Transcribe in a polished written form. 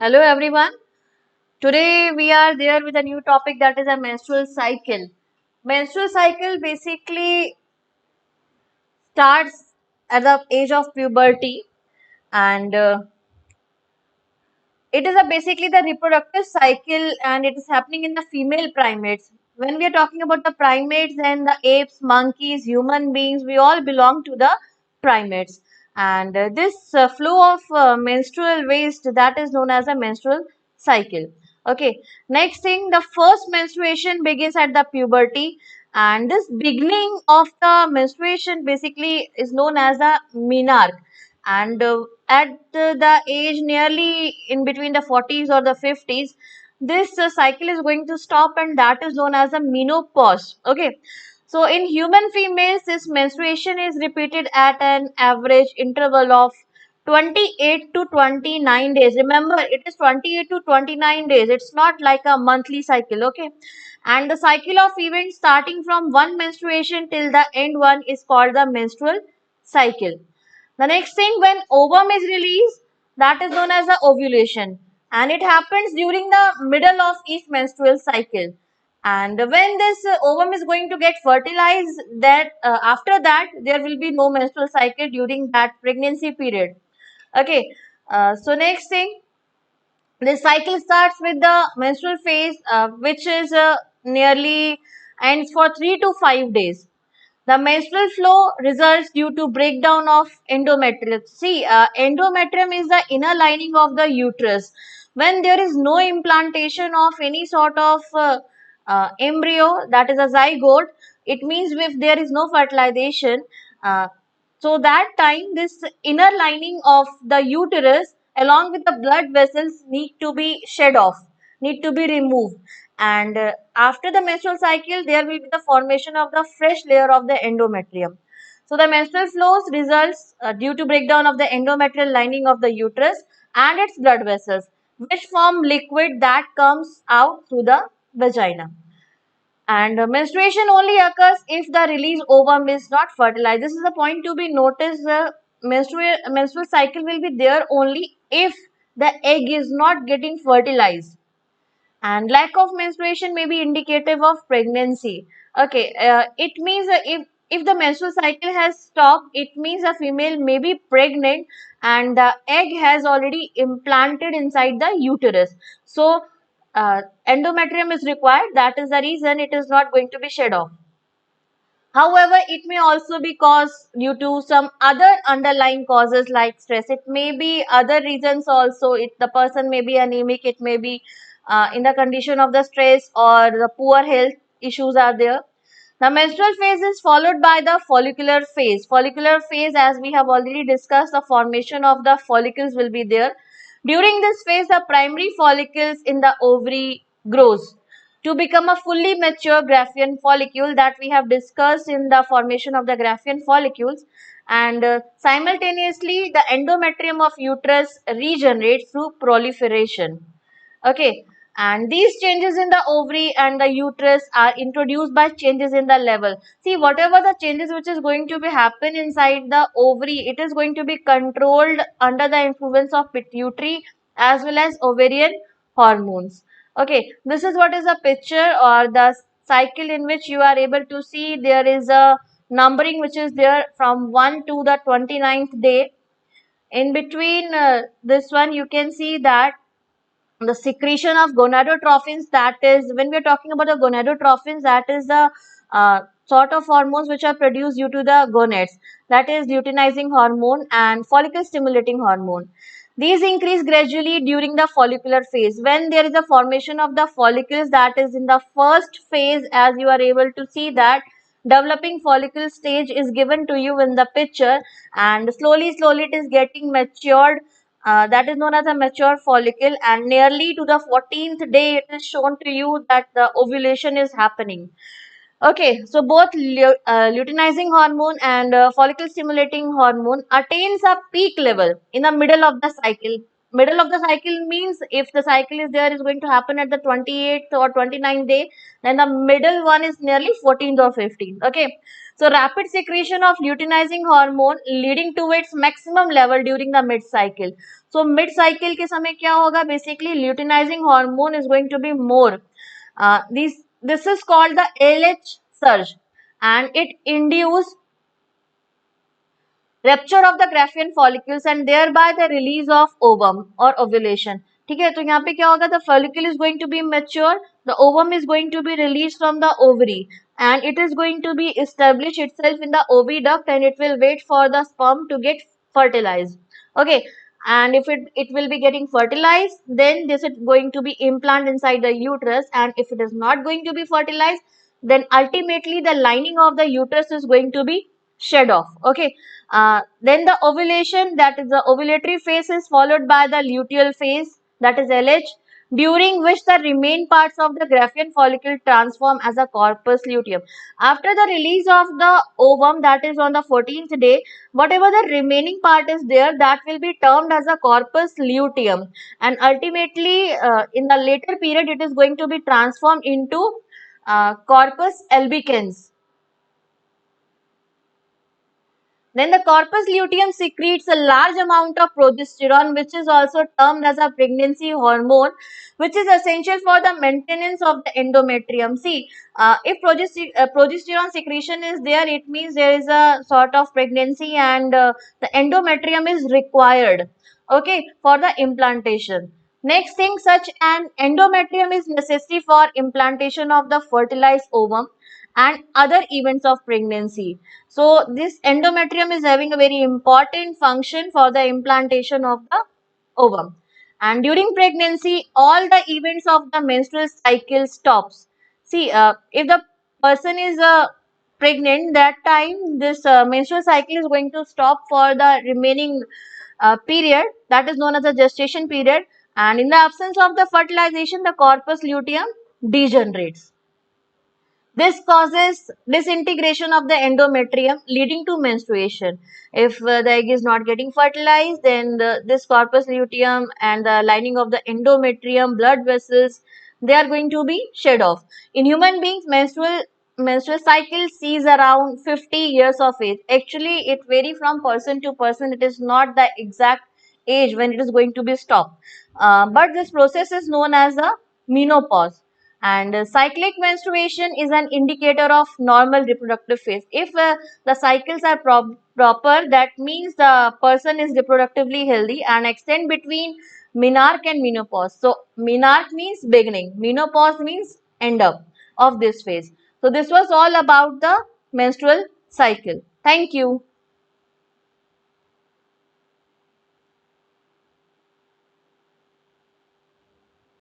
Hello everyone. Today we are there with a new topic, that is a menstrual cycle. Menstrual cycle basically starts at the age of puberty, and it is basically the reproductive cycle, and it is happening in the female primates. When we are talking about the primates and the apes, monkeys, human beings, we all belong to the primates. And this flow of menstrual waste, that is known as a menstrual cycle. Okay. Next thing, the first menstruation begins at the puberty, and this beginning of the menstruation basically is known as the menarche. And at the age nearly in between the 40s or the 50s, this cycle is going to stop, and that is known as a menopause. Okay. So in human females, this menstruation is repeated at an average interval of 28 to 29 days. Remember, it is 28 to 29 days. It's not like a monthly cycle. Okay. And the cycle of events starting from one menstruation till the end one is called the menstrual cycle. The next thing, when ovum is released, that is known as the ovulation, and it happens during the middle of each menstrual cycle. And when this ovum is going to get fertilized, that after that there will be no menstrual cycle during that pregnancy period. Okay. So next thing, this cycle starts with the menstrual phase, which is nearly ends for 3 to 5 days. The menstrual flow results due to breakdown of endometrium. See, endometrium is the inner lining of the uterus. When there is no implantation of any sort of embryo, that is a zygote, it means if there is no fertilization, uh, so that time this inner lining of the uterus along with the blood vessels need to be shed off, need to be removed. And after the menstrual cycle, there will be the formation of the fresh layer of the endometrium. So the menstrual flows results due to breakdown of the endometrial lining of the uterus and its blood vessels, which form liquid that comes out through the vagina. And menstruation only occurs if the released ovum is not fertilized. This is a point to be noticed. The menstrual cycle will be there only if the egg is not getting fertilized, and lack of menstruation may be indicative of pregnancy. Okay. It means if the menstrual cycle has stopped, it means a female may be pregnant and the egg has already implanted inside the uterus. So endometrium is required. That is the reason it is not going to be shed off. However, it may also be caused due to some other underlying causes like stress. It may be other reasons also. The person may be anemic. It may be in the condition of the stress or the poor health issues are there. The menstrual phase is followed by the follicular phase. Follicular phase, as we have already discussed, the formation of the follicles will be there. During this phase, the primary follicles in the ovary grows to become a fully mature Graafian follicle that we have discussed in the formation of the Graafian follicles. And simultaneously, the endometrium of uterus regenerates through proliferation. Okay. And these changes in the ovary and the uterus are introduced by changes in the level. See, whatever the changes which is going to be happen inside the ovary, it is going to be controlled under the influence of pituitary as well as ovarian hormones. Okay, this is what is a picture or the cycle in which you are able to see there is a numbering which is there from 1 to the 29th day. In between this one, you can see that the secretion of gonadotrophins, that is when we are talking about the gonadotrophins, that is the sort of hormones which are produced due to the gonads, that is luteinizing hormone and follicle stimulating hormone. These increase gradually during the follicular phase. When there is a formation of the follicles, that is in the first phase, as you are able to see that developing follicle stage is given to you in the picture, and slowly it is getting matured. That is known as a mature follicle, and nearly to the 14th day it is shown to you that the ovulation is happening. Okay, so both luteinizing hormone and follicle stimulating hormone attains a peak level in the middle of the cycle. Middle of the cycle means if the cycle is there is going to happen at the 28th or 29th day, then the middle one is nearly 14th or 15th. Okay, So rapid secretion of luteinizing hormone leading to its maximum level during the mid cycle. So mid cycle के समय क्या होगा? Basically luteinizing hormone is going to be more. This is called the LH surge, and it induces rupture of the Graafian follicles and thereby the release of ovum or ovulation. ठीक है, तो यहाँ पे क्या होगा? The follicle is going to be mature, the ovum is going to be released from the ovary, and it is going to be establish itself in the oviduct, and it will wait for the sperm to get fertilized. Okay, and if it will be getting fertilized, then this is going to be implanted inside the uterus, and if it is not going to be fertilized, then ultimately the lining of the uterus is going to be shed off. Okay, then the ovulation, that is the ovulatory phase, is followed by the luteal phase, that is LH, during which the remain parts of the Graafian follicle transform as a corpus luteum. After the release of the ovum, that is on the 14th day, whatever the remaining part is there, that will be termed as a corpus luteum, and ultimately in the later period it is going to be transformed into corpus albicans. Then the corpus luteum secretes a large amount of progesterone, which is also termed as a pregnancy hormone, which is essential for the maintenance of the endometrium. See, if progesterone secretion is there, it means there is a sort of pregnancy, and the endometrium is required, okay, for the implantation. Next thing, such an endometrium is necessary for implantation of the fertilized ovum and other events of pregnancy. So this endometrium is having a very important function for the implantation of the ovum. And during pregnancy, all the events of the menstrual cycle stops. See, if the person is pregnant, that time this menstrual cycle is going to stop for the remaining period, that is known as the gestation period. And in the absence of the fertilization, the corpus luteum degenerates. This causes disintegration of the endometrium, leading to menstruation. If the egg is not getting fertilized, then this corpus luteum and the lining of the endometrium, blood vessels, they are going to be shed off. In human beings, menstrual cycle sees around 50 years of age. Actually, it varies from person to person. It is not the exact age when it is going to be stopped. But this process is known as the menopause. And cyclic menstruation is an indicator of normal reproductive phase. If the cycles are proper, that means the person is reproductively healthy, and extend between menarche and menopause. So menarche means beginning, menopause means end up of this phase. So this was all about the menstrual cycle. Thank you.